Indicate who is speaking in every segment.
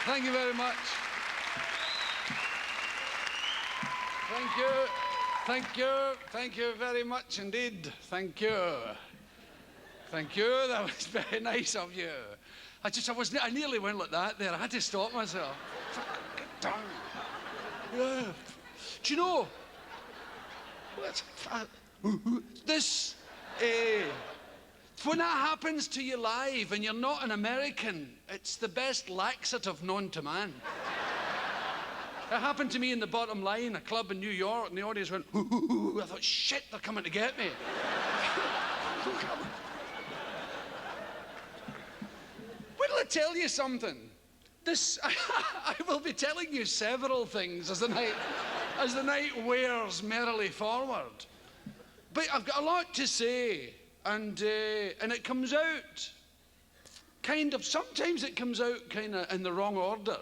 Speaker 1: Thank you very much. Thank you. Thank you. Thank you very much indeed. Thank you. Thank you. That was very nice of you. I nearly went like that there. I had to stop myself. Get down. Yeah. Do you know? This, when that happens to you live and you're not an American, it's the best laxative known to man. It happened to me in the Bottom Line, a club in New York, and the audience went, hoo, hoo, hoo. I thought, shit, they're coming to get me. Wait till I tell you something. I will be telling you several things as the night wears merrily forward. But I've got a lot to say, and it comes out sometimes it comes out kind of in the wrong order.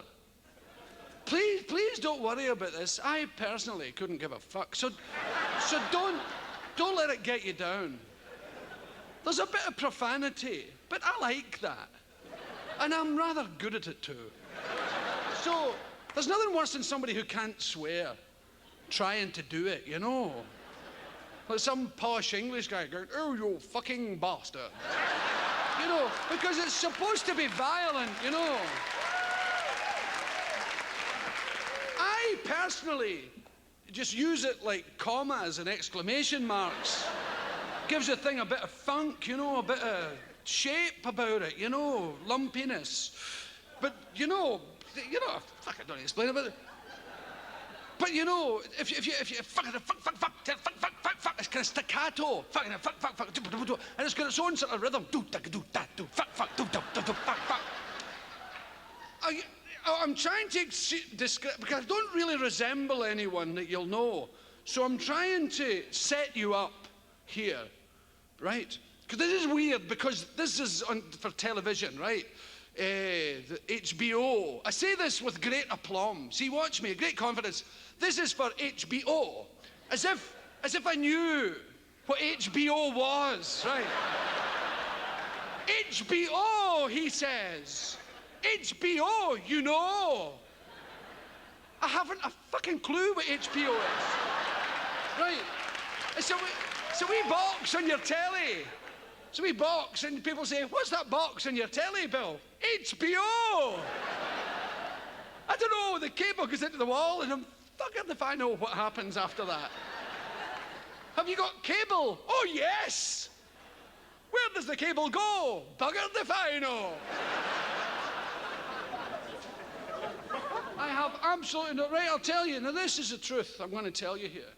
Speaker 1: Please don't worry about this. I personally couldn't give a fuck. So don't let it get you down. There's a bit of profanity, but I like that. And I'm rather good at it too. So there's nothing worse than somebody who can't swear trying to do it, you know? Like some posh English guy going, oh, you fucking bastard. You know, because it's supposed to be violent, you know? I personally just use it like commas and exclamation marks. Gives the thing a bit of funk, you know, a bit of shape about it, you know, lumpiness. But, you know, fuck, I don't explain about it. But, you know, if you fuck, it's kind of staccato, fucking fuck, and it's got its own sort of rhythm. Fuck. I'm trying to describe, because I don't really resemble anyone that you'll know. So I'm trying to set you up here, right? Because this is weird, because this is for television, right? The HBO. I say this with great aplomb. See, watch me, great confidence. This is for HBO. As if I knew what HBO was, right? HBO, he says. HBO, you know. I haven't a fucking clue what HBO is. Right? So we box on your telly. So we box and people say, what's that box on your telly, Bill? HBO! I don't know, the cable goes into the wall and I'm fucking if I know what happens after that. Have you got cable? Oh, yes! Where does the cable go? Buggered if I know. I have absolutely no... Right, I'll tell you. Now, this is the truth I'm going to tell you here.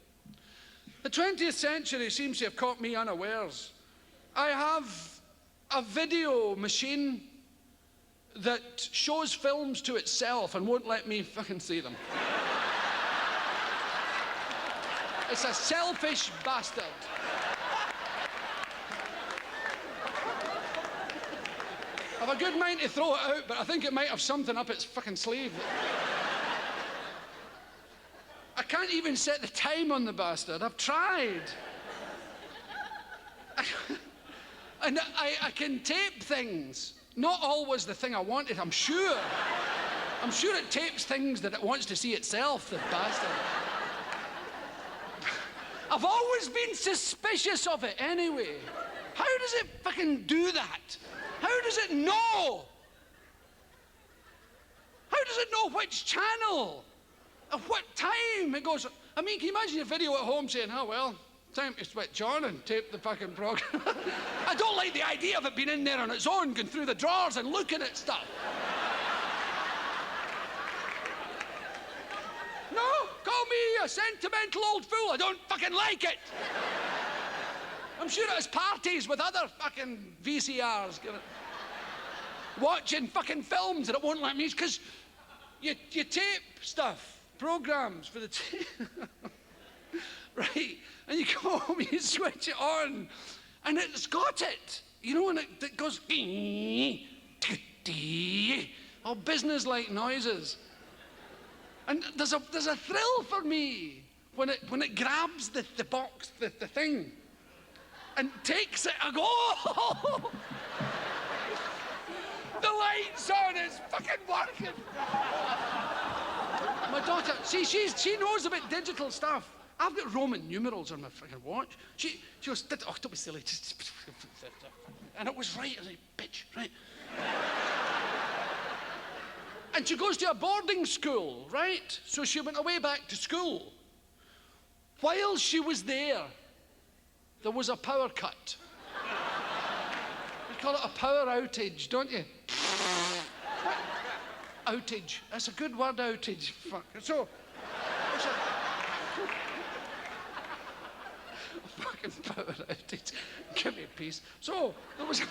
Speaker 1: The 20th century seems to have caught me unawares. I have a video machine that shows films to itself and won't let me fucking see them. It's a selfish bastard. I've a good mind to throw it out, but I think it might have something up its fucking sleeve. I can't even set the time on the bastard. I've tried. And I can tape things. Not always the thing I wanted, I'm sure. I'm sure it tapes things that it wants to see itself, the bastard. I've always been suspicious of it anyway. How does it fucking do that? How does it know? How does it know which channel? At what time it goes? I mean, can you imagine your video at home saying, oh, well, time to switch on and tape the fucking program. I don't like the idea of it being in there on its own, going through the drawers and looking at stuff. No, call me a sentimental old fool. I don't fucking like it. I'm sure it has parties with other fucking VCRs. Watching fucking films that it won't let me, because you tape stuff, programs for the right, and you go home, you switch it on, and it's got it, you know, and it goes all business-like noises, and there's a thrill for me when it grabs the box, the thing, and takes it. I go, oh! The light's on, it's fucking working. My daughter, see, she knows about digital stuff. I've got Roman numerals on my freaking watch. She goes, oh, don't be silly. And it was right. I was like, bitch, right? And she goes to a boarding school, right? So she went away back to school. While she was there was a power cut. You call it a power outage, don't you? Outage. That's a good word, outage. Fuck. So, fucking power outage. Give me peace. So, there was a...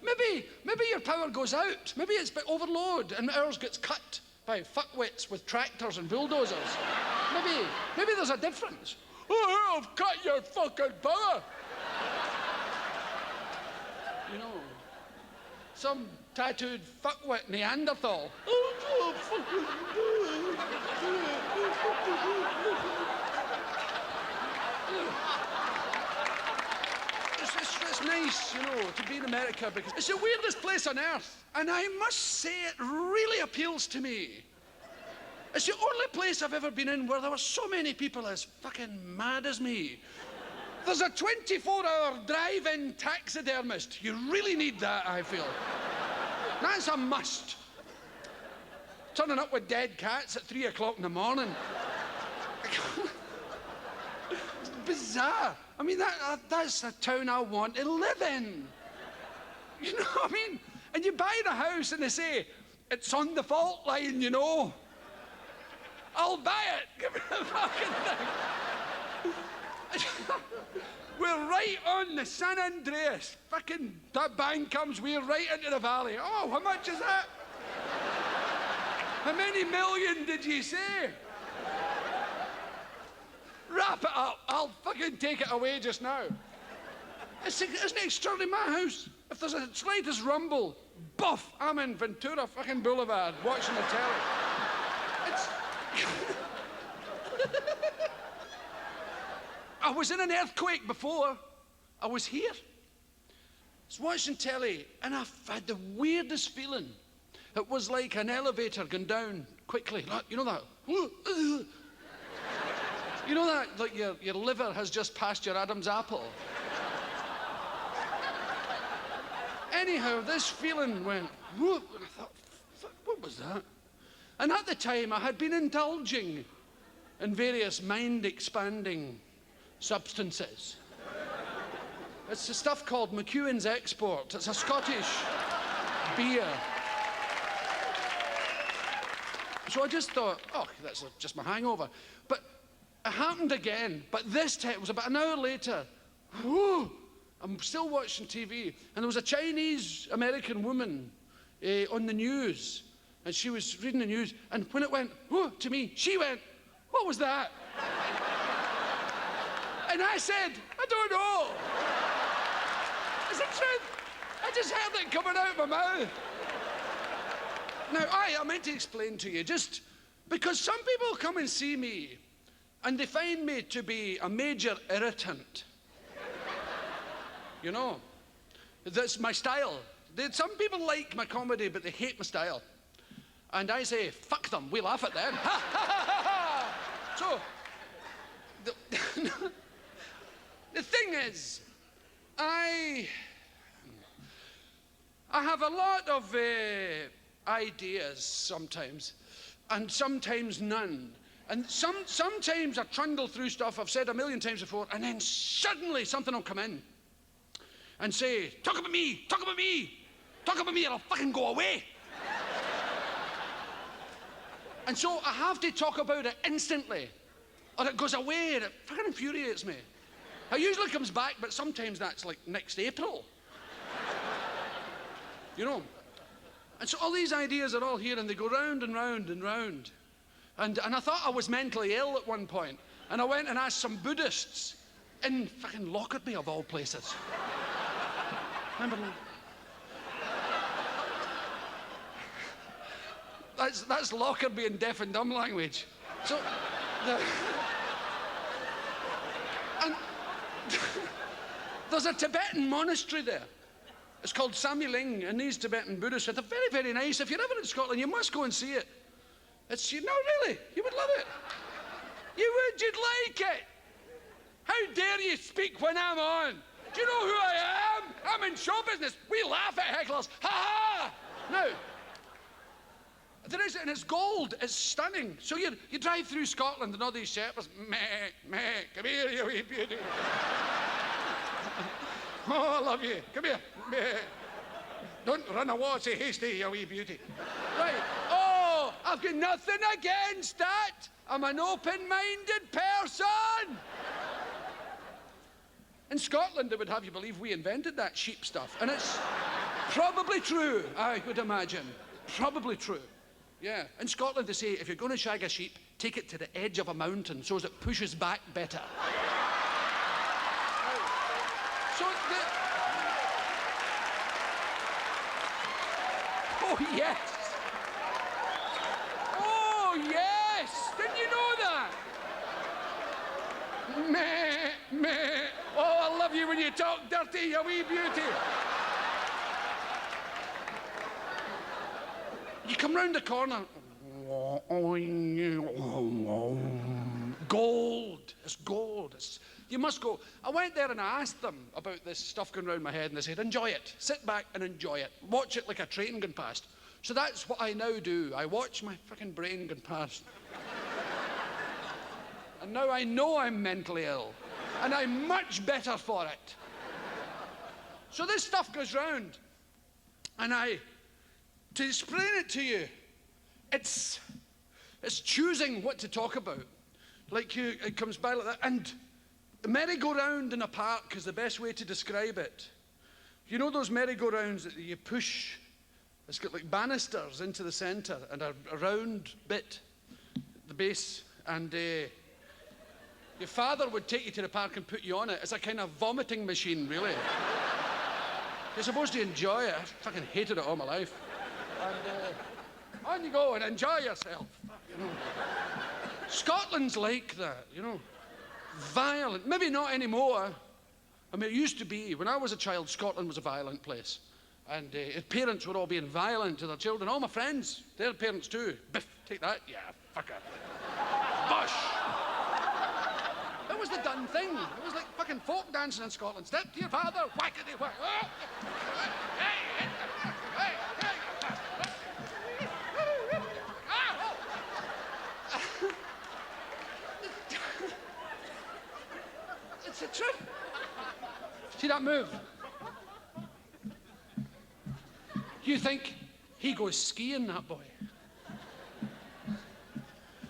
Speaker 1: Maybe your power goes out. Maybe it's by overload and ours gets cut by fuckwits with tractors and bulldozers. Maybe there's a difference. Oh, I've cut your fucking power. You know, some tattooed fuckwit Neanderthal. Oh, fucking... It's nice, you know, to be in America because it's the weirdest place on earth. And I must say it really appeals to me. It's the only place I've ever been in where there were so many people as fucking mad as me. There's a 24-hour drive-in taxidermist. You really need that, I feel. That's a must. Turning up with dead cats at 3 o'clock in the morning. It's bizarre. I mean, that's the town I want to live in. You know what I mean? And you buy the house and they say, it's on the fault line, you know. I'll buy it. Give me the fucking thing. We're right on the San Andreas. Fucking, that bang comes, we're right into the valley. Oh, how much is that? How many million did you say? Wrap it up. I'll fucking take it away just now. Isn't it extraordinary? My house, if there's a slightest rumble, buff, I'm in Ventura fucking Boulevard watching the telly. It's... I was in an earthquake before. I was here. I was watching telly and I had the weirdest feeling. It was like an elevator going down quickly. You know that? You know that, like your liver has just passed your Adam's apple? Anyhow, this feeling went, whoop, and I thought, fuck, what was that? And at the time, I had been indulging in various mind-expanding substances. It's the stuff called McEwen's Export. It's a Scottish beer. So I just thought, oh, that's just my hangover. But it happened again, but this time, it was about an hour later. Whew, I'm still watching TV, and there was a Chinese-American woman on the news, and she was reading the news, and when it went, whoa, to me, she went, what was that? And I said, I don't know. It's the truth. I just heard it coming out of my mouth. Now, I meant to explain to you, just because some people come and see me, and they find me to be a major irritant. You know, that's my style. Some people like my comedy, but they hate my style. And I say, fuck them, we laugh at them. So, the thing is, I have a lot of ideas sometimes, and sometimes none. And sometimes I trundle through stuff I've said a million times before, and then suddenly something will come in and say, talk about me, talk about me, talk about me, and I'll fucking go away. And so I have to talk about it instantly, or it goes away, and it fucking infuriates me. It usually comes back, but sometimes that's like next April. You know? And so all these ideas are all here, and they go round and round and round. And I thought I was mentally ill at one point, and I went and asked some Buddhists in fucking Lockerbie, of all places. Remember? That's Lockerbie in deaf and dumb language. So, and there's a Tibetan monastery there. It's called Samueling, and these Tibetan Buddhists are very, very nice. If you're ever in Scotland, you must go and see it. It's, no, really, you would love it. You'd like it. How dare you speak when I'm on? Do you know who I am? I'm in show business. We laugh at hecklers. Ha ha! Now, there is, and it's gold. It's stunning. So you drive through Scotland and all these shepherds, meh, meh, come here, you wee beauty. Oh, I love you. Come here. Meh. Don't run away so hasty, you wee beauty. Right. Oh, I've got nothing against that. I'm an open-minded person. In Scotland, they would have you believe we invented that sheep stuff. And it's probably true, I would imagine. Probably true. Yeah. In Scotland, they say, if you're going to shag a sheep, take it to the edge of a mountain so as it pushes back better. So oh, yes. Oh, yes. Didn't you know that? Meh, meh. Oh, I love you when you talk dirty, you wee beauty. You come round the corner. Gold. It's gold. You must go. I went there and I asked them about this stuff going round my head, and they said, enjoy it. Sit back and enjoy it. Watch it like a train going past. So that's what I now do. I watch my freaking brain going past. And now I know I'm mentally ill. And I'm much better for it. So this stuff goes round. And to explain it to you, it's choosing what to talk about. Like it comes by like that. And the merry-go-round in a park is the best way to describe it. You know those merry-go-rounds that you push? It's got like banisters into the center and a round bit at the base. And your father would take you to the park and put you on it. It's a kind of vomiting machine, really. You're supposed to enjoy it. I fucking hated it all my life. And on you go and enjoy yourself. You know. Scotland's like that, you know. Violent. Maybe not anymore. I mean, it used to be. When I was a child, Scotland was a violent place. And parents were all being violent to their children. All my friends, their parents too. Biff, take that, yeah, fucker. Bush. That was the done thing. It was like fucking folk dancing in Scotland. Step to your father, whackety whack. Oh. Hey, hey, hey. It's a trip. See that move? You think he goes skiing, that boy?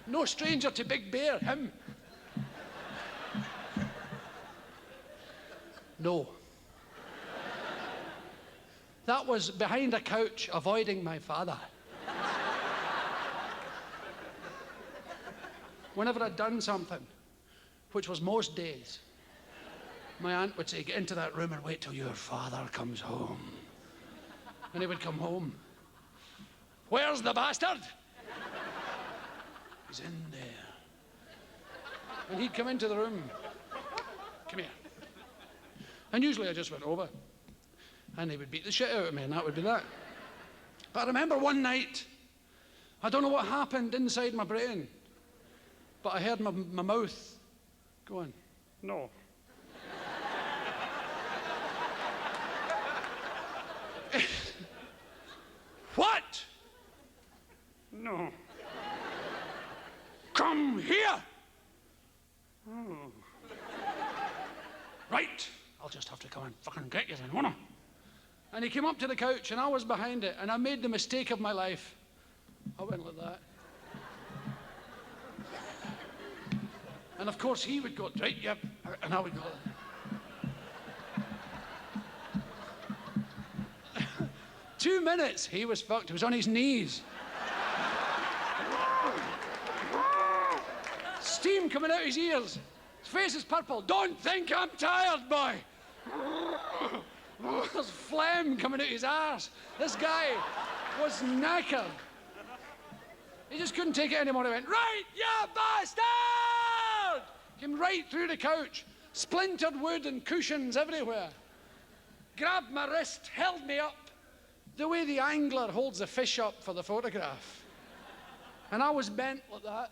Speaker 1: No stranger to Big Bear, him. No. That was behind a couch, avoiding my father. Whenever I'd done something, which was most days, my aunt would say, get into that room and wait till your father comes home. And he would come home. Where's the bastard? He's in there. And he'd come into the room. Come here. And usually I just went over. And he would beat the shit out of me, and that would be that. But I remember one night, I don't know what happened inside my brain, but I heard my mouth going, no. What? No. Come here. Oh. Right. I'll just have to come and fucking get you then, won't I? And he came up to the couch and I was behind it, and I made the mistake of my life. I went like that. And of course he would go, right, yep, and I would go like that. 2 minutes, he was fucked. He was on his knees. Steam coming out his ears. His face is purple. Don't think I'm tired, boy. There's phlegm coming out his arse. This guy was knackered. He just couldn't take it anymore. He went, right, you bastard! Came right through the couch. Splintered wood and cushions everywhere. grabbed my wrist, held me up, the way the angler holds the fish up for the photograph. And I was bent like that,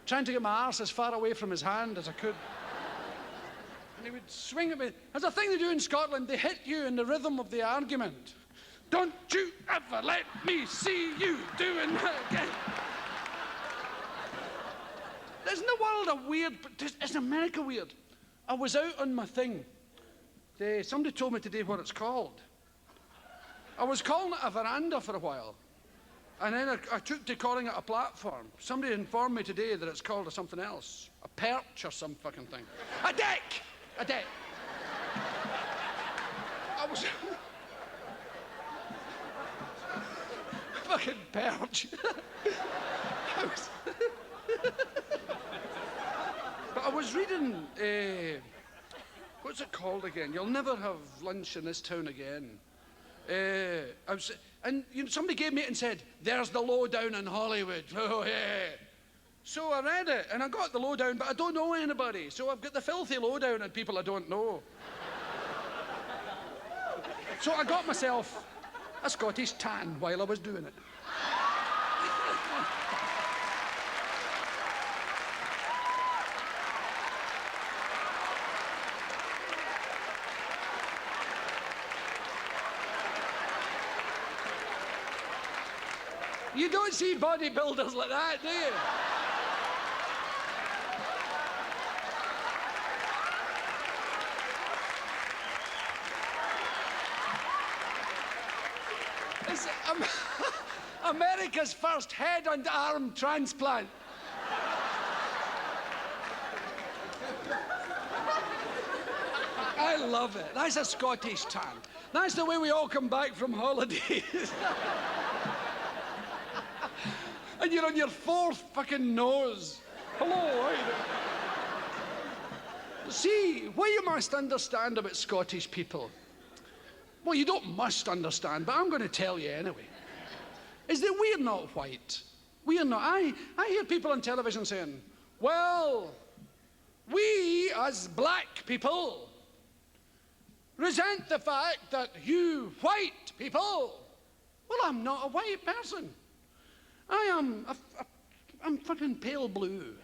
Speaker 1: trying to get my arse as far away from his hand as I could. And he would swing at me. There's a thing they do in Scotland, they hit you in the rhythm of the argument. Don't you ever let me see you doing that again. Isn't the world a weird, isn't America weird? I was out on my thing. Somebody told me today what it's called. I was calling it a veranda for a while. And then I took to calling it a platform. Somebody informed me today that it's called something else. A perch or some fucking thing. A deck! A deck. I was... fucking perch. But I was reading, what's it called again? You'll never have lunch in this town again. Somebody gave me it and said, there's the lowdown in Hollywood. Oh, yeah. So I read it, and I got the lowdown, but I don't know anybody. So I've got the filthy lowdown on people I don't know. So I got myself a Scottish tan while I was doing it. You don't see bodybuilders like that, do you? It's America's first head and arm transplant. I love it. That's a Scottish tan. That's the way we all come back from holidays. And you're on your fourth fucking nose. Hello, See, what you must understand about Scottish people, well, you don't must understand, but I'm going to tell you anyway, is that we're not white. We're not. I hear people on television saying, well, we as black people resent the fact that you white people, well, I'm not a white person. I'm fucking pale blue.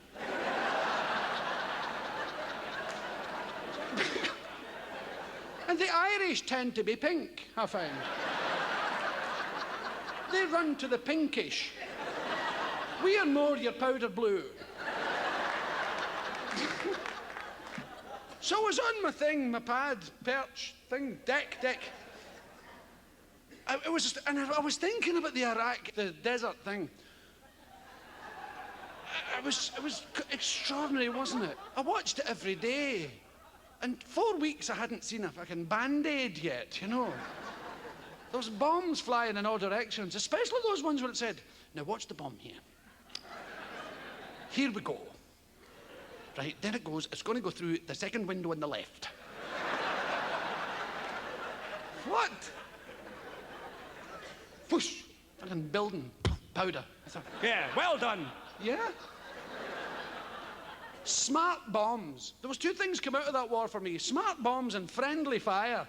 Speaker 1: And the Irish tend to be pink, I find. They run to the pinkish. We are more your powder blue. So I was on my thing, my pad, perch, thing, deck. I was thinking about the Iraq, the desert thing. It was extraordinary, wasn't it? I watched it every day. And 4 weeks I hadn't seen a fucking Band-Aid yet, you know. Those bombs flying in all directions, especially those ones where it said, now watch the bomb here. Here we go. Right, there it goes. It's going to go through the second window on the left. What? Whoosh! Fucking building. Powder. I thought, yeah, well done. Yeah? Smart bombs. There was two things come out of that war for me. Smart bombs and friendly fire.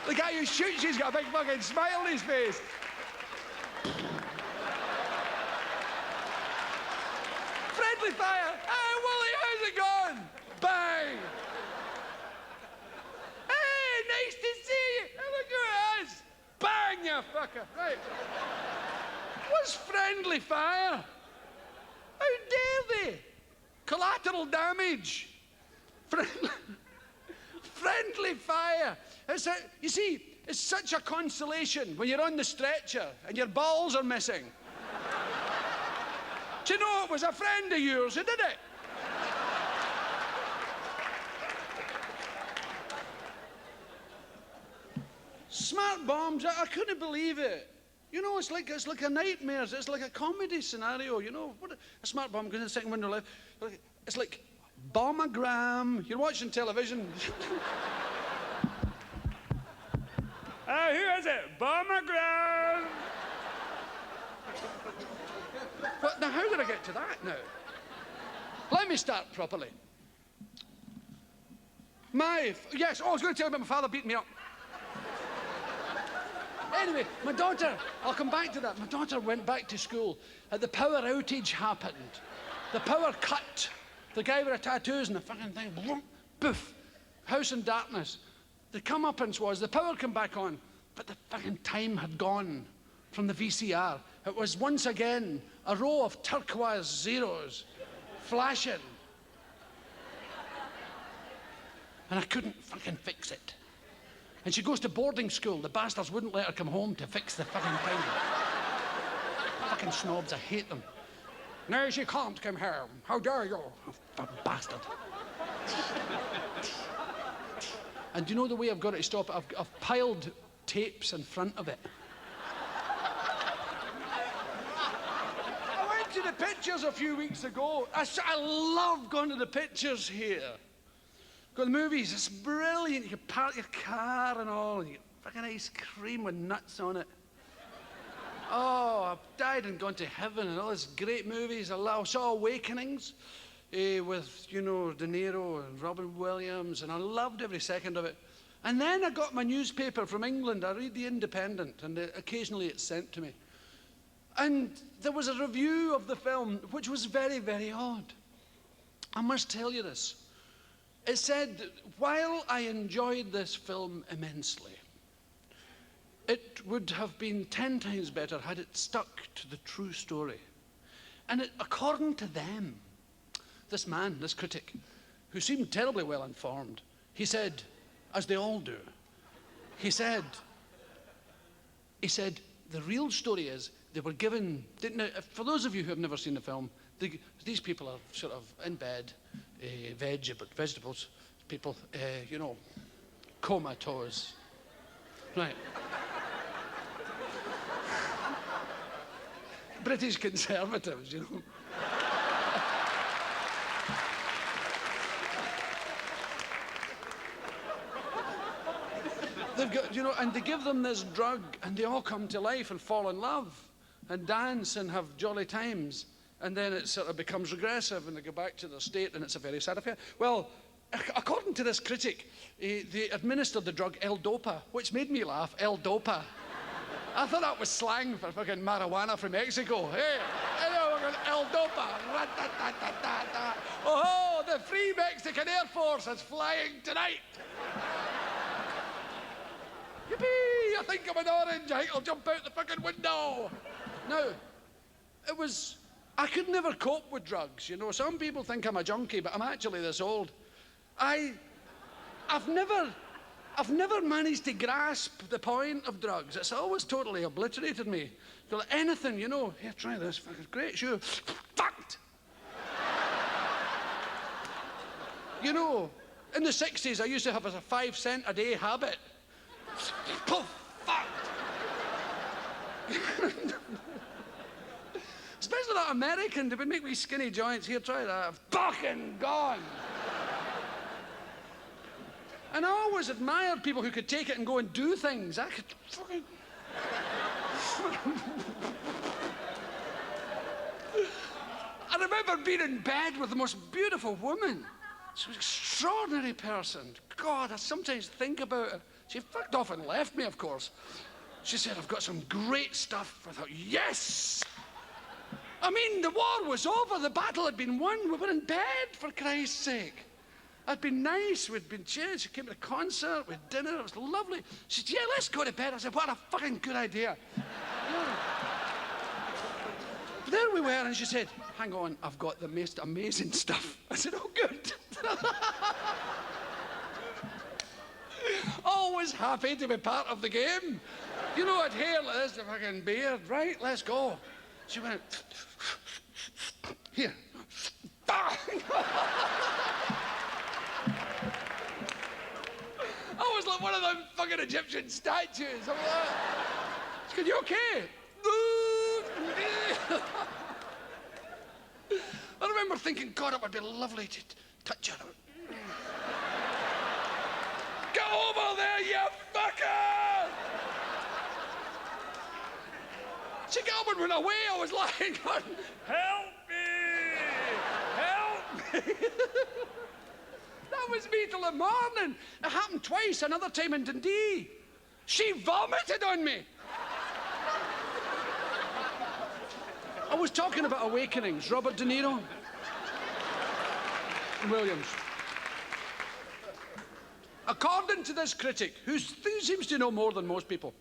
Speaker 1: The guy who shoots you's got a big fucking smile on his face. Friendly fire. Hey, Wooly, how's it going? Bang. Hey, nice to see you. Hey, look who it is. Bang, you fucker. Right. What's friendly fire? How dare they? Collateral damage. Friendly fire. You see, it's such a consolation when you're on the stretcher and your balls are missing. Do you know it was a friend of yours who did it? Smart bombs, I couldn't believe it. You know, it's like a nightmare. It's like a comedy scenario, you know. What a smart bomb goes in the second window left. It's like bombogram. You're watching television. Who is it? Bombogram. But now, how did I get to that now? Let me start properly. Yes, I was going to tell you about my father beating me up. Anyway, my daughter, I'll come back to that. My daughter went back to school. The power outage happened. The power cut. The guy with the tattoos and the fucking thing, boom, poof, house in darkness. The comeuppance was the power came back on, but the fucking time had gone from the VCR. It was once again a row of turquoise zeros flashing. And I couldn't fucking fix it. And she goes to boarding school. The bastards wouldn't let her come home to fix the fucking thing. Fucking snobs, I hate them. No, she can't come home. How dare you? Oh, bastard. And do you know the way I've got it to stop it? I've piled tapes in front of it. I went to the pictures a few weeks ago. I love going to the pictures here. Go to the movies, it's brilliant. You can park your car and all, and you get fucking ice cream with nuts on it. Oh, I've died and gone to heaven and all these great movies. I saw Awakenings with, you know, De Niro and Robin Williams, and I loved every second of it. And then I got my newspaper from England. I read The Independent, and occasionally it's sent to me. And there was a review of the film, which was very, very odd. I must tell you this. It said, while I enjoyed this film immensely, it would have been 10 times better had it stuck to the true story. And according to them, this man, this critic, who seemed terribly well informed, he said, as they all do, he said, the real story is they were given, now, for those of you who have never seen the film, these people are sort of in bed, vegetables, people, you know, comatose. Right. British conservatives, you know. They've got, you know, and they give them this drug, and they all come to life and fall in love and dance and have jolly times. And then it sort of becomes regressive, and they go back to their state, and it's a very sad affair. Well, according to this critic, they administered the drug L-Dopa, which made me laugh, L-Dopa. I thought that was slang for fucking marijuana from Mexico. Hey, L-Dopa. Oh, the Free Mexican Air Force is flying tonight. Yippee, I think I'm an orange. I think I'll jump out the fucking window. Now, it was... I could never cope with drugs, you know. Some people think I'm a junkie, but I'm actually this old. I've never managed to grasp the point of drugs. It's always totally obliterated me. So like anything, you know, here, try this, fucking great shoe. Fucked! You know, in the 60s, I used to have a 5 cent a day habit. Poof, fucked! Especially that American, they would make me skinny joints. Here, try that. Fucking gone. And I always admired people who could take it and go and do things. I could fucking... I remember being in bed with the most beautiful woman. She was an extraordinary person. God, I sometimes think about it. She fucked off and left me, of course. She said, I've got some great stuff. I thought, yes! I mean, the war was over. The battle had been won. We were in bed, for Christ's sake. I'd been nice. We'd been cheered. She came to the concert. We had dinner. It was lovely. She said, yeah, let's go to bed. I said, what a fucking good idea. Yeah. There we were, and she said, hang on, I've got the most amazing stuff. I said, oh, good. Always happy to be part of the game. You know, I'd hair like this, the fucking beard. Right, let's go. She went, here. I was like one of them fucking Egyptian statues. I'm like, she said, you okay? I remember thinking, God, it would be lovely to touch her. Get over there, you fucker! She got up and went away. I was lying on, help me! Help me! That was me till the morning. It happened twice, another time in Dundee. She vomited on me. I was talking about awakenings. Robert De Niro. Williams. According to this critic, who seems to know more than most people,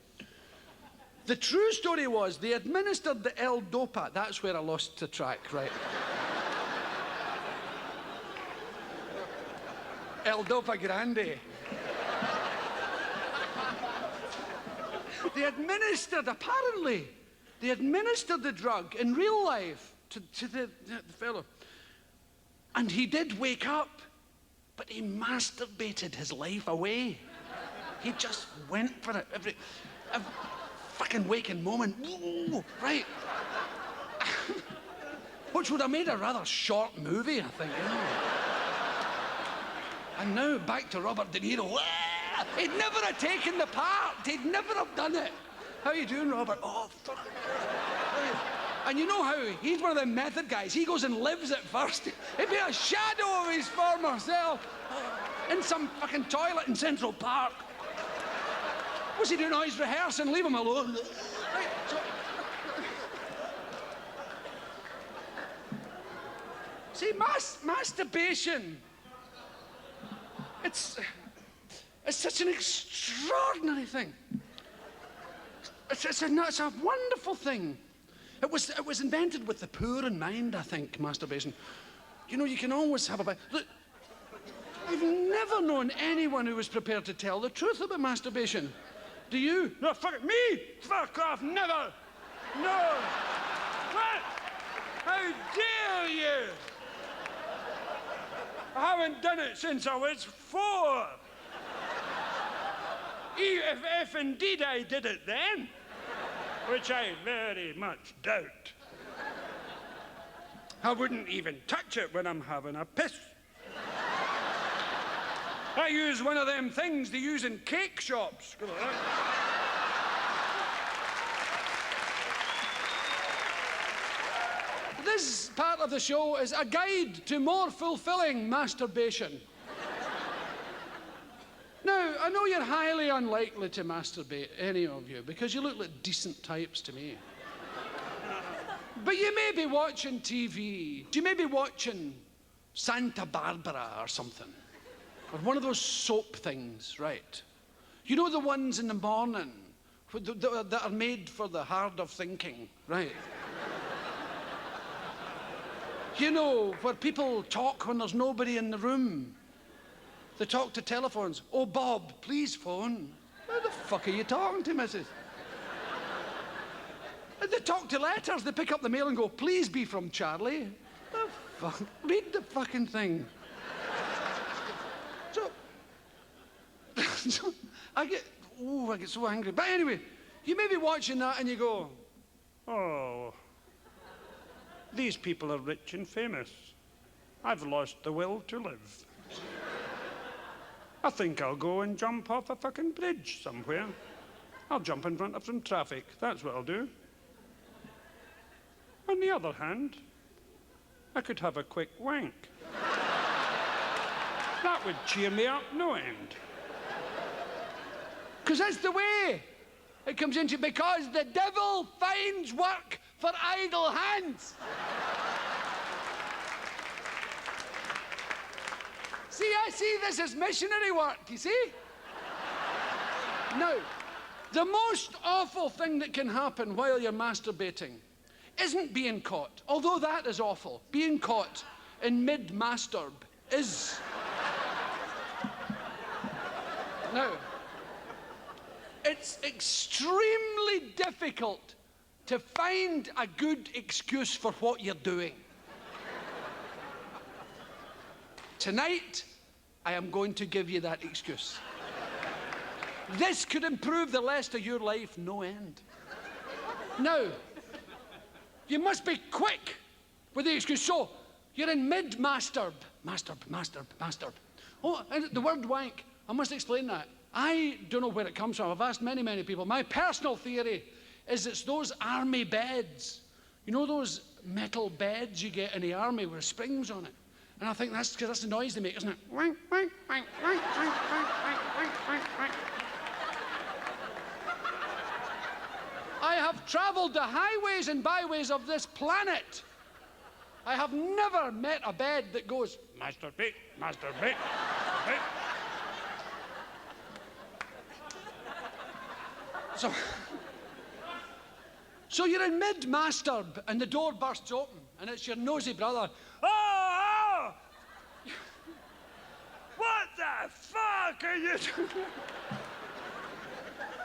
Speaker 1: the true story was they administered the L-Dopa. That's where I lost the track, right? L-Dopa Grande. Apparently, they administered the drug in real life to the fellow. And he did wake up, but he masturbated his life away. He just went for it every fucking waking moment. Ooh, right. Which would have made a rather short movie, I think, you know. And now back to Robert De Niro. He'd never have taken the part. He'd never have done it. How you doing, Robert? Oh, fucking hell. And you know how he's one of them method guys. He goes and lives at first. He'd be a shadow of his former self in some fucking toilet in Central Park. What's he doing? Oh, he's rehearsing. Leave him alone. Right, so... See, masturbation. It's such an extraordinary thing. It's a wonderful thing. It was invented with the poor in mind, I think, masturbation. You know, you can always have a bit. Look, I've never known anyone who was prepared to tell the truth about masturbation. Do you?
Speaker 2: No, fuck it. Me? Fuck off. Never. No. What? How dare you? I haven't done it since I was 4. If indeed I did it then, which I very much doubt, I wouldn't even touch it when I'm having a piss. I use one of them things they use in cake shops. Go like that.
Speaker 1: This part of the show is a guide to more fulfilling masturbation. Now, I know you're highly unlikely to masturbate, any of you, because you look like decent types to me. But you may be watching TV. You may be watching Santa Barbara or something. Or one of those soap things, right? You know the ones in the morning that are made for the hard of thinking, right? You know, where people talk when there's nobody in the room. They talk to telephones. Oh, Bob, please phone. Who the fuck are you talking to, missus? And they talk to letters. They pick up the mail and go, please be from Charlie. The fuck? Read the fucking thing. So I get so angry. But anyway, you may be watching that and you go,
Speaker 2: oh, these people are rich and famous. I've lost the will to live. I think I'll go and jump off a fucking bridge somewhere. I'll jump in front of some traffic. That's what I'll do. On the other hand, I could have a quick wank. That would cheer me up no end.
Speaker 1: Because that's the way it comes into, because the devil finds work for idle hands. See, I see this as missionary work, you see? Now, the most awful thing that can happen while you're masturbating isn't being caught, although that is awful. Being caught in mid-masturb is. Now, it's extremely difficult to find a good excuse for what you're doing. Tonight, I am going to give you that excuse. This could improve the rest of your life no end. Now, you must be quick with the excuse. So, you're in mid-masturb. Masturb. Oh, and the word wank, I must explain that. I don't know where it comes from. I've asked many, many people. My personal theory is it's those army beds. You know those metal beds you get in the army with springs on it? And I think that's because that's the noise they make, isn't it? Wank, wank, wank, wank, wank, wank, wank, wank, wank. I have travelled the highways and byways of this planet. I have never met a bed that goes, masturbate, masturbate, masturbate. So you're in mid-masturb and the door bursts open and it's your nosy brother.
Speaker 2: Oh! What the fuck are you doing?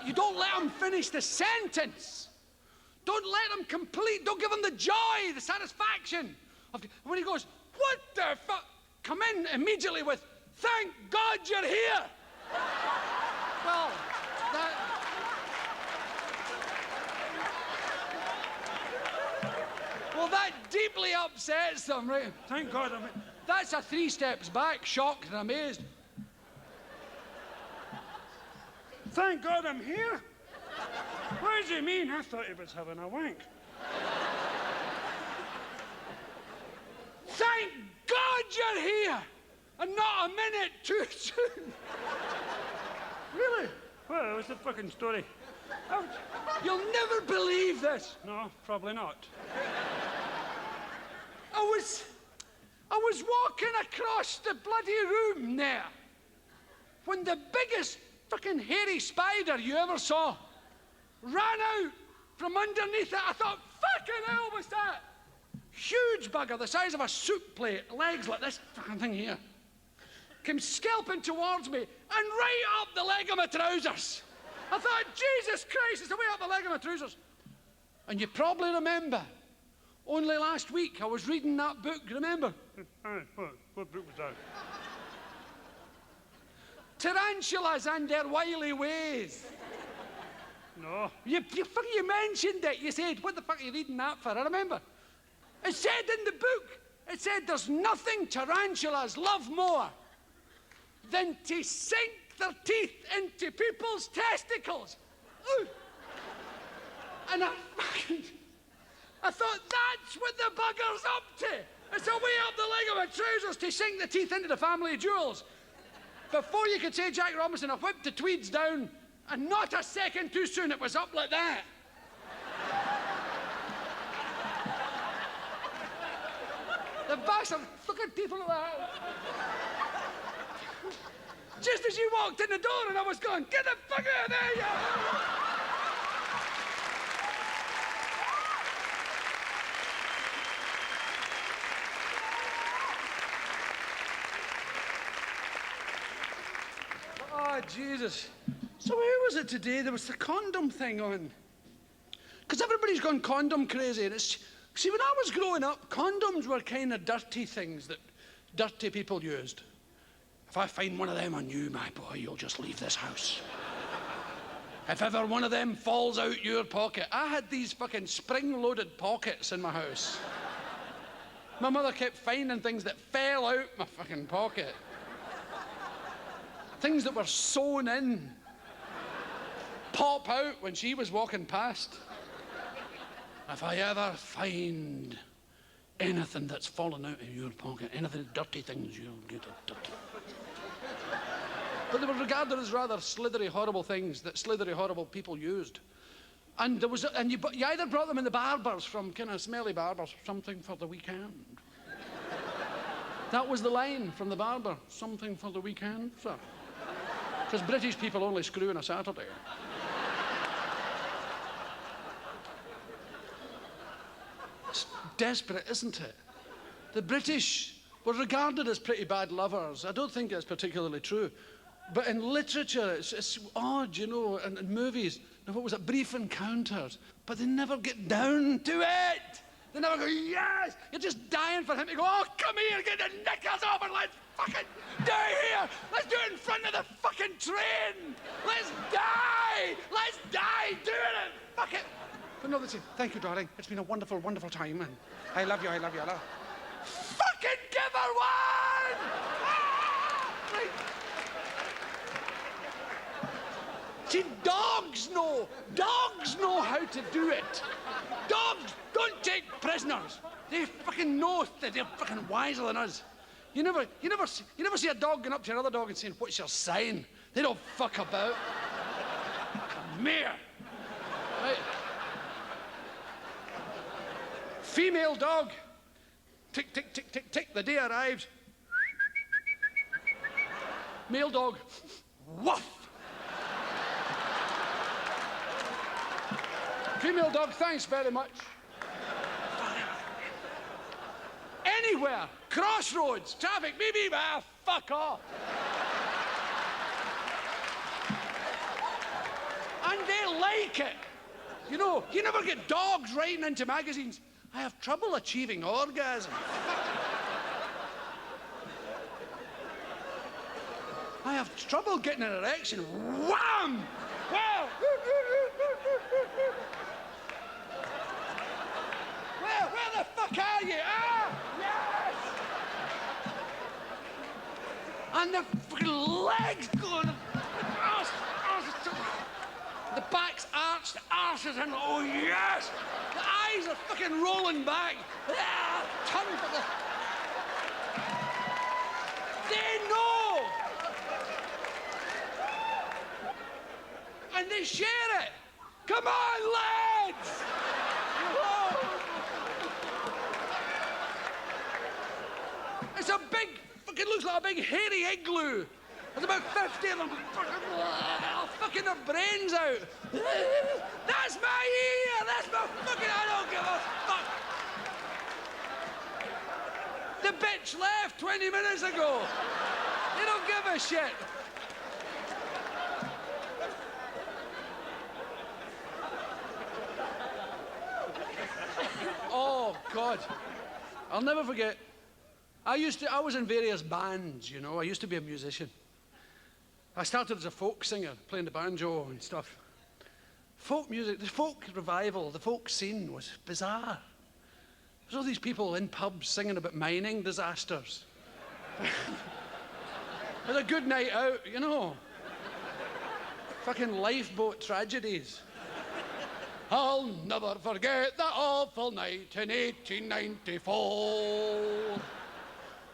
Speaker 1: You don't let him finish the sentence. Don't let him complete. Don't give him the joy, the satisfaction. When he goes, what the fuck? Come in immediately with, thank God you're here. Well, that deeply upsets them, right?
Speaker 2: Thank God I'm...
Speaker 1: That's a 3 steps back, shocked and amazed.
Speaker 2: Thank God I'm here? What does he mean? I thought he was having a wank.
Speaker 1: Thank God you're here! And not a minute too soon.
Speaker 2: Really? Well, what's the fucking story?
Speaker 1: You'll never believe this.
Speaker 2: No, probably not.
Speaker 1: I was walking across the bloody room there when the biggest fucking hairy spider you ever saw ran out from underneath it. I thought, fucking hell was that? Huge bugger, the size of a soup plate, legs like this fucking thing here. Came scalping towards me and right up the leg of my trousers. I thought, Jesus Christ, it's way up the leg of my trousers. And you probably remember, only last week I was reading that book, remember?
Speaker 2: What book was that?
Speaker 1: Tarantulas and their wily ways.
Speaker 2: No.
Speaker 1: You mentioned it. You said, what the fuck are you reading that for? I remember. It said in the book, it said there's nothing tarantulas love more than to sink their teeth into people's testicles. Ooh. And I thought, that's what the bugger's up to. It's a way up the leg of my trousers to sink the teeth into the family jewels. Before you could say Jack Robinson, I whipped the tweeds down, and not a second too soon, it was up like that. The bastard fucking people like that. Just as you walked in the door, and I was going, get the fuck out of there, you... Oh, Jesus. So where was it today? There was the condom thing on. Because everybody's gone condom crazy. And it's... See, when I was growing up, condoms were kind of dirty things that dirty people used. If I find one of them on you, my boy, you'll just leave this house. If ever one of them falls out your pocket. I had these fucking spring-loaded pockets in my house. My mother kept finding things that fell out my fucking pocket. Things that were sewn in. Pop out when she was walking past. If I ever find anything that's fallen out of your pocket, anything dirty things, you'll get it dirty. But they were regarded as rather slithery, horrible things that slithery, horrible people used. And there was, and you either brought them in the barbers from kind of smelly barbers, something for the weekend. That was the line from the barber, something for the weekend, sir. Because British people only screw on a Saturday. It's desperate, isn't it? The British were regarded as pretty bad lovers. I don't think it's particularly true. But in literature, it's odd, you know, and in movies, what was it, brief encounters. But they never get down to it. They never go, yes! You're just dying for him to go, oh, come here, get the knickers off and let's fucking die here! Let's do it in front of the fucking train! Let's die! Let's die doing it! Fuck it! But no, they say, thank you, darling. It's been a wonderful, wonderful time, and I love you, I love you, I love you. Fucking give her one! Ah! Right. See, dogs know how to do it. Dogs don't take prisoners. They fucking know that they're fucking wiser than us. You never see a dog going up to another dog and saying, "What's your sign?" They don't fuck about. Come here. Right. Female dog. Tick, tick, tick, tick, tick. The day arrives. Male dog. Woof. Female dog, thanks very much. Anywhere, crossroads, traffic, beep, beep, fuck off. And they like it. You know, you never get dogs writing into magazines, "I have trouble achieving orgasm." "I have trouble getting an erection." Wham! Wow! Where the fuck are you? Yes! And the fucking legs going. The back's arched, the arse is in. Oh, yes! The eyes are fucking rolling back. Tongue for the. They know! And they share it. Come on, lads! It's a big, fucking looks like a big hairy igloo. There's about 50 of them fucking their brains out. That's my ear! That's my fucking... I don't give a fuck. The bitch left 20 minutes ago. They don't give a shit. Oh, God. I'll never forget. I was in various bands, you know. I used to be a musician. I started as a folk singer, playing the banjo and stuff. Folk music, the folk revival, the folk scene was bizarre. There's all these people in pubs singing about mining disasters. It was a good night out, you know. Fucking lifeboat tragedies. I'll never forget that awful night in 1894.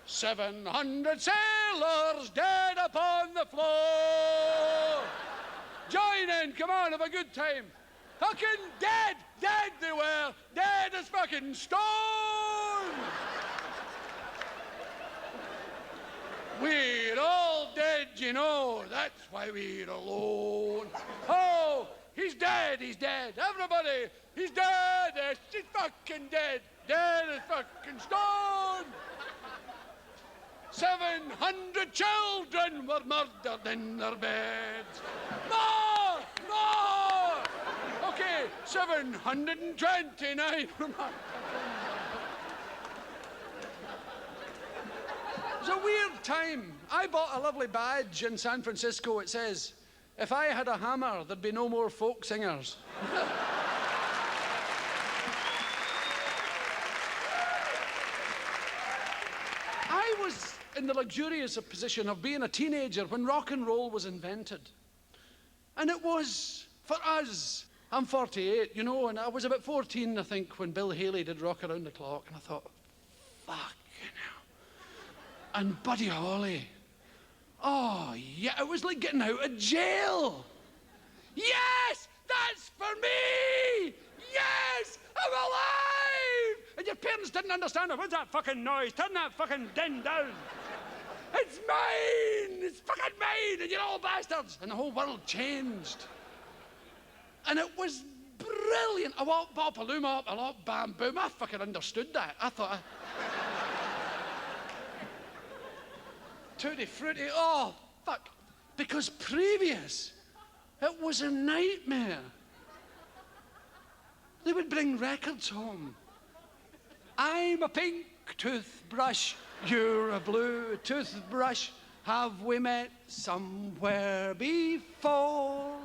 Speaker 1: 700 sailors dead upon the floor. Join in, come on, have a good time. Fucking dead, dead they were, dead as fucking stone. We're all dead, you know, that's why we're alone. Oh, he's dead, everybody, he's dead, he's fucking dead, dead as fucking stone. 700 children were murdered in their beds. More! More! Okay, 729 were murdered. It was a weird time. I bought a lovely badge in San Francisco. It says, "If I had a hammer, there'd be no more folk singers." I was in the luxurious position of being a teenager when rock and roll was invented. And it was, for us, I'm 48, you know, and I was about 14, I think, when Bill Haley did Rock Around the Clock, and I thought, fuck, you know. And Buddy Holly, oh, yeah, it was like getting out of jail. Yes, that's for me! Yes, I'm alive! And your parents didn't understand it. What's that fucking noise? Turn that fucking din down. It's mine! It's fucking mine! And you're all bastards! And the whole world changed. And it was brilliant. I walked bop a loom up, a lot bam boom. I fucking understood that. I thought, Tutti frutti, oh, fuck. Because previous, it was a nightmare. They would bring records home. I'm a pink toothbrush, you're a blue toothbrush. Have we met somewhere before?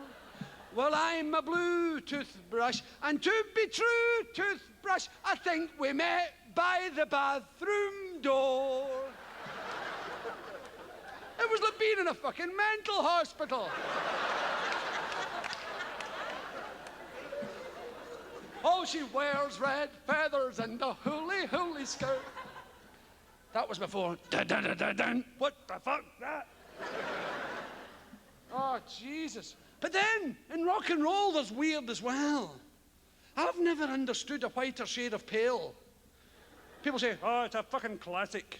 Speaker 1: Well, I'm a blue toothbrush, and to be true, toothbrush, I think we met by the bathroom door. It was like being in a fucking mental hospital. Oh, she wears red feathers and a hooly skirt. That was before. Dun, dun, dun, dun, dun.
Speaker 2: What the fuck, that?
Speaker 1: Oh, Jesus. But then, in rock and roll, there's weird as well. I've never understood a whiter shade of pale. People say,
Speaker 2: Oh, it's a fucking classic.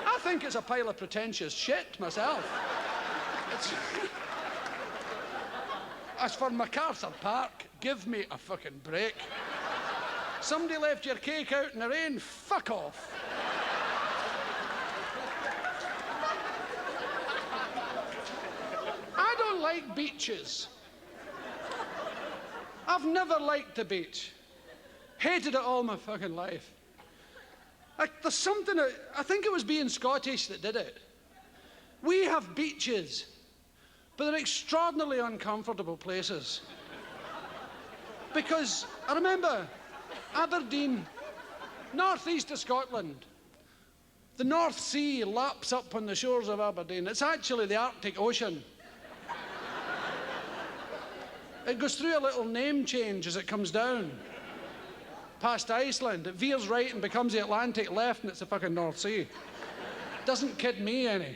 Speaker 1: I think it's a pile of pretentious shit myself. As for MacArthur Park, give me a fucking break. Somebody left your cake out in the rain, fuck off. I don't like beaches. I've never liked the beach. Hated it all my fucking life. There's something, I think it was being Scottish that did it. We have beaches, but they're extraordinarily uncomfortable places. Because I remember Aberdeen, northeast of Scotland, the North Sea laps up on the shores of Aberdeen. It's actually the Arctic Ocean. It goes through a little name change as it comes down. Past Iceland, it veers right and becomes the Atlantic left, and it's the fucking North Sea. Doesn't kid me any.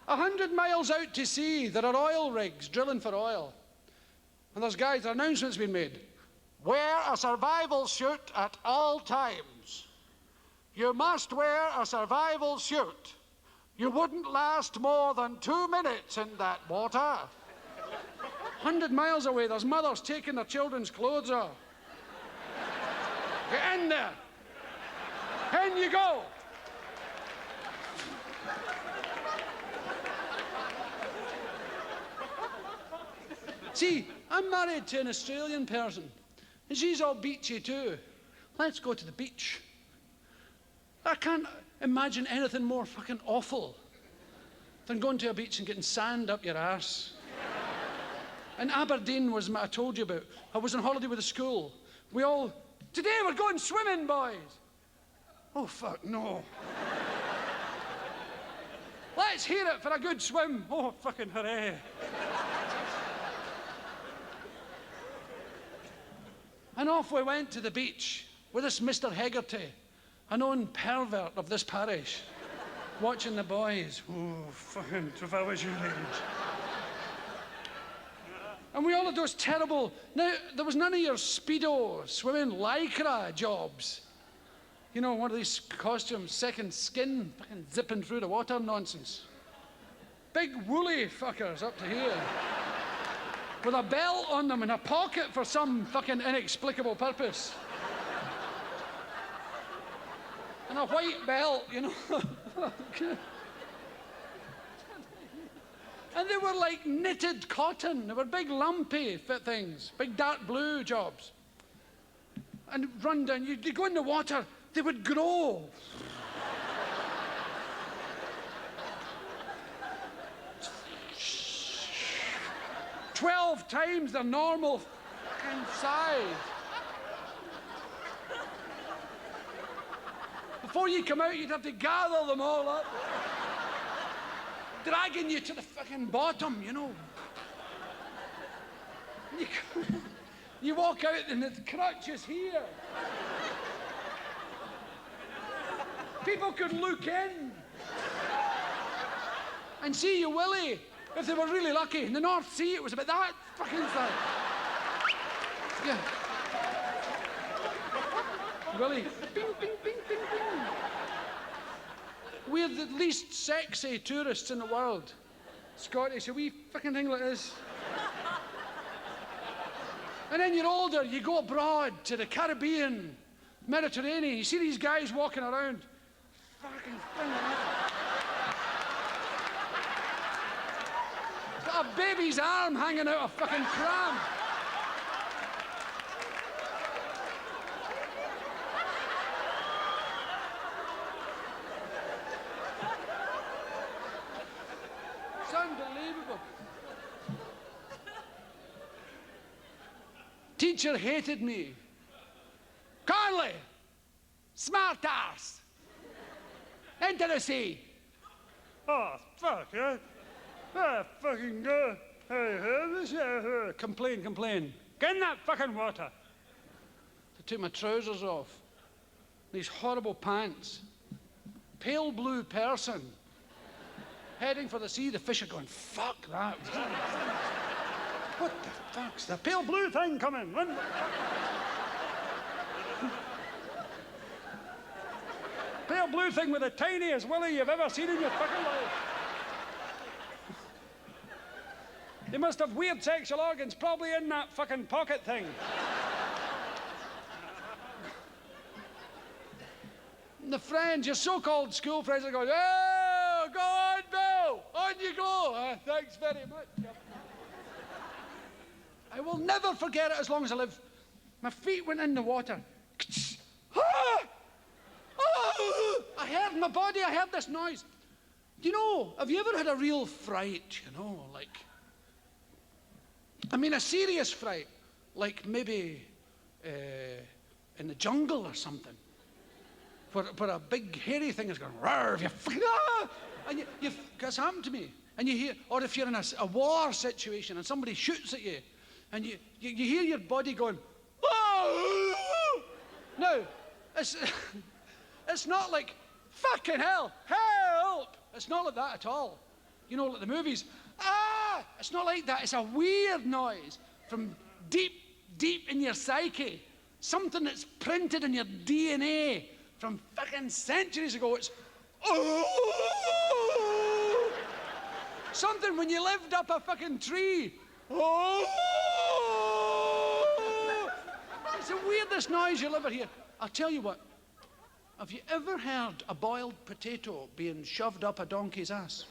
Speaker 1: 100 miles out to sea, there are oil rigs drilling for oil. And there's guys, announcements being made. Wear a survival suit at all times. You must wear a survival suit. You wouldn't last more than 2 minutes in that water. 100 miles away, there's mothers taking their children's clothes off. Get in there. In you go. See, I'm married to an Australian person, and she's all beachy too. Let's go to the beach. I can't imagine anything more fucking awful than going to a beach and getting sand up your arse. And Aberdeen was I told you about. I was on holiday with the school. Today we're going swimming, boys. Oh, fuck, no. Let's hear it for a good swim.
Speaker 2: Oh, fucking hooray.
Speaker 1: And off we went to the beach with this Mr. Hegarty, a known pervert of this parish, watching the boys.
Speaker 2: Oh, fucking, if I was your age.
Speaker 1: And we all had those terrible, now, there was none of your Speedo, swimming lycra jobs. You know, one of these costumes, second skin, fucking zipping through the water nonsense. Big woolly fuckers up to here. With a belt on them and a pocket for some fucking inexplicable purpose. And a white belt, you know. And they were like knitted cotton. They were big lumpy fit things, big dark blue jobs. And run down, you go in the water, they would grow. 12 times their normal fucking size. Before you come out, you'd have to gather them all up. Dragging you to the fucking bottom, you know. You walk out and the crutch is here. People could look in and see you willy if they were really lucky. In the North Sea, it was about that fucking thing. Yeah. Willy. Bing, bing, bing, bing, bing. We're the least sexy tourists in the world. Scottish, a wee fucking thing like this. And then you're older, you go abroad to the Caribbean, Mediterranean, you see these guys walking around. Fucking thing like that. Got a baby's arm hanging out of a fucking pram. It's unbelievable. Teacher hated me. Connolly, smart ass. Into the sea.
Speaker 2: Oh, fuck, yeah. Ah, fucking go.
Speaker 1: Complain.
Speaker 2: Get in that fucking water.
Speaker 1: I took my trousers off. these horrible pants, pale blue person, heading for the sea. The fish are going, fuck that. What the fuck's the
Speaker 2: Pale blue thing coming. Run. Pale blue thing with the tiniest willy you've ever seen in your fucking life. They must have weird sexual organs, probably in that fucking pocket thing.
Speaker 1: And the friends, your so-called school friends, are going, oh, go on, Bill, on you go. Thanks very much. I will never forget it as long as I live. My feet went in the water. I heard in my body, I heard this noise. Do you know, have you ever had a real fright, you know, like, I mean, a serious fright, like maybe in the jungle or something, where a big hairy thing is going, roar, and it's happened to me. And you hear, or if you're in a war situation and somebody shoots at you, and you hear your body going, oh! No, it's not like, fucking hell, help! It's not like that at all. You know, like the movies, it's not like that. It's a weird noise from deep, deep in your psyche. Something that's printed in your DNA from fucking centuries ago. It's, oh! Something when you lived up a fucking tree. Oh! It's the weirdest noise you'll ever hear. I'll tell you what. Have you ever heard a boiled potato being shoved up a donkey's ass?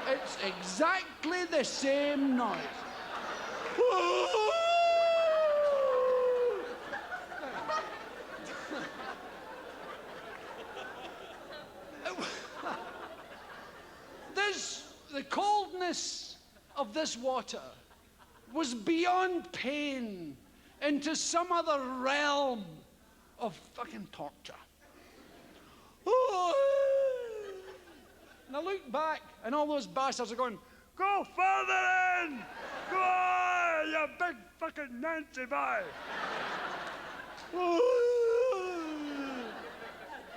Speaker 1: It's exactly the same noise. The coldness of this water was beyond pain into some other realm of fucking torture. And I look back, and all those bastards are going,
Speaker 2: go further in! Go on, you big fucking Nancy boy!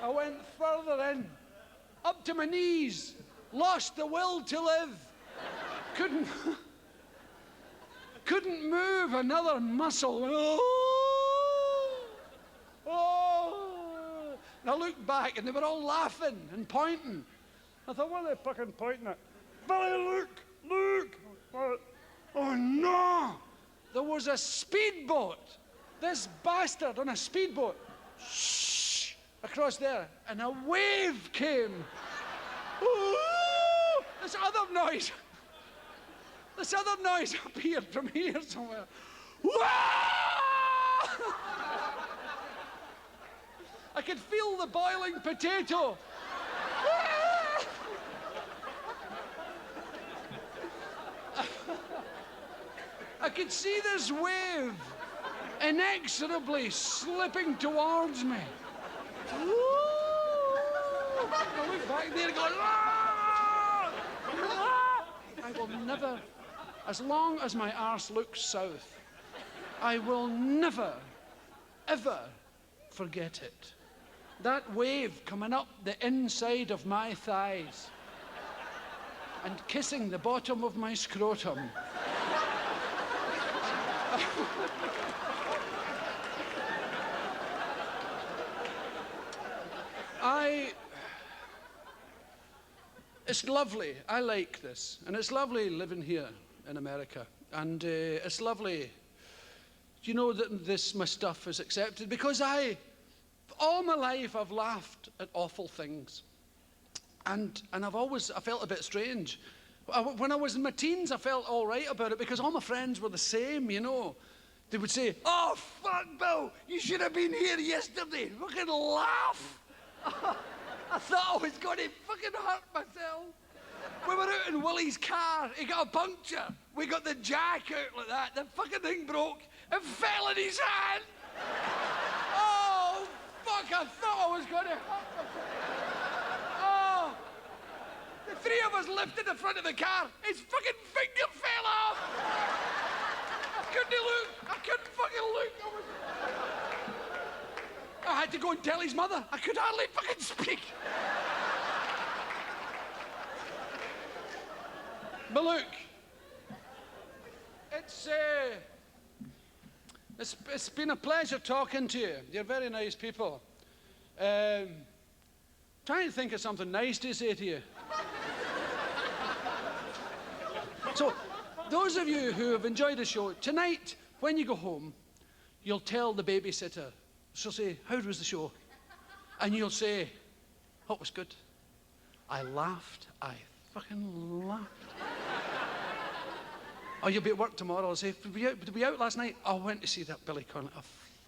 Speaker 1: I went further in, up to my knees, lost the will to live, couldn't move another muscle. And I looked back, and they were all laughing and pointing.
Speaker 2: I thought, what are they fucking pointing at? Billy, look! Oh no!
Speaker 1: There was a speedboat. This bastard on a speedboat. Shh! Across there, and a wave came. This other noise appeared from here somewhere. I could feel the boiling potato. I could see this wave inexorably slipping towards me. I look back there and go, I will never, as long as my arse looks south, I will never, ever forget it. That wave coming up the inside of my thighs and kissing the bottom of my scrotum. It's lovely. I like this. And it's lovely living here in America. And it's lovely, you know, that my stuff is accepted, because all my life I've laughed at awful things. And I felt a bit strange. When I was in my teens, I felt all right about it because all my friends were the same, you know. They would say, oh, fuck, Bill, you should have been here yesterday. Fucking laugh. I thought I was going to fucking hurt myself. We were out in Willie's car. He got a puncture. We got the jack out like that. The fucking thing broke. It fell in his hand. Oh, fuck, I thought I was going to hurt myself. Oh. The three of us lifted the front of the car. His fucking finger fell off. I couldn't look. I couldn't fucking look. I had to go and tell his mother. I could hardly fucking speak. But look, it's been a pleasure talking to you. You're very nice people. Trying to think of something nice to say to you. So, those of you who have enjoyed the show, tonight, when you go home, you'll tell the babysitter. She'll say, how was the show? And you'll say, oh, it was good. I laughed. I fucking laughed. Or you'll be at work tomorrow. I'll say, did we out last night? I went to see that Billy Connolly. I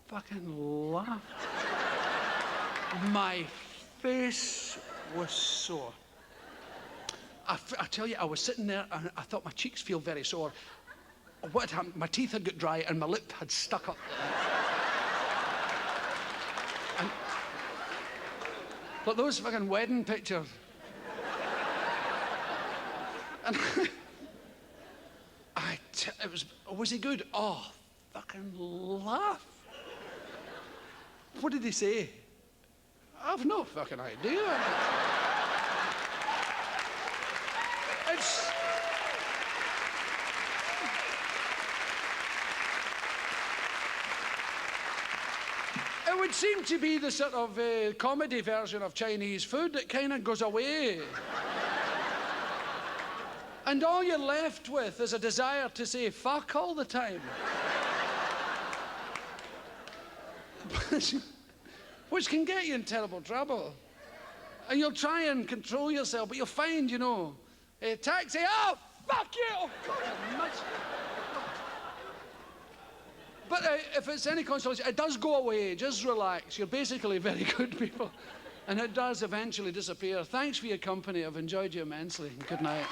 Speaker 1: fucking laughed. My face was sore. I tell you, I was sitting there and I thought my cheeks feel very sore. What had happened? My teeth had got dry and my lip had stuck up. And, but those fucking wedding pictures. And was he good? Oh, fucking laugh. What did he say? I've no fucking idea. It would seem to be the sort of comedy version of Chinese food that kind of goes away. And all you're left with is a desire to say fuck all the time. Which can get you in terrible trouble. And you'll try and control yourself, but you'll find, you know, a taxi, oh, fuck you! Oh, God, but if it's any consolation, it does go away. Just relax. You're basically very good people. And it does eventually disappear. Thanks for your company. I've enjoyed you immensely. Good night.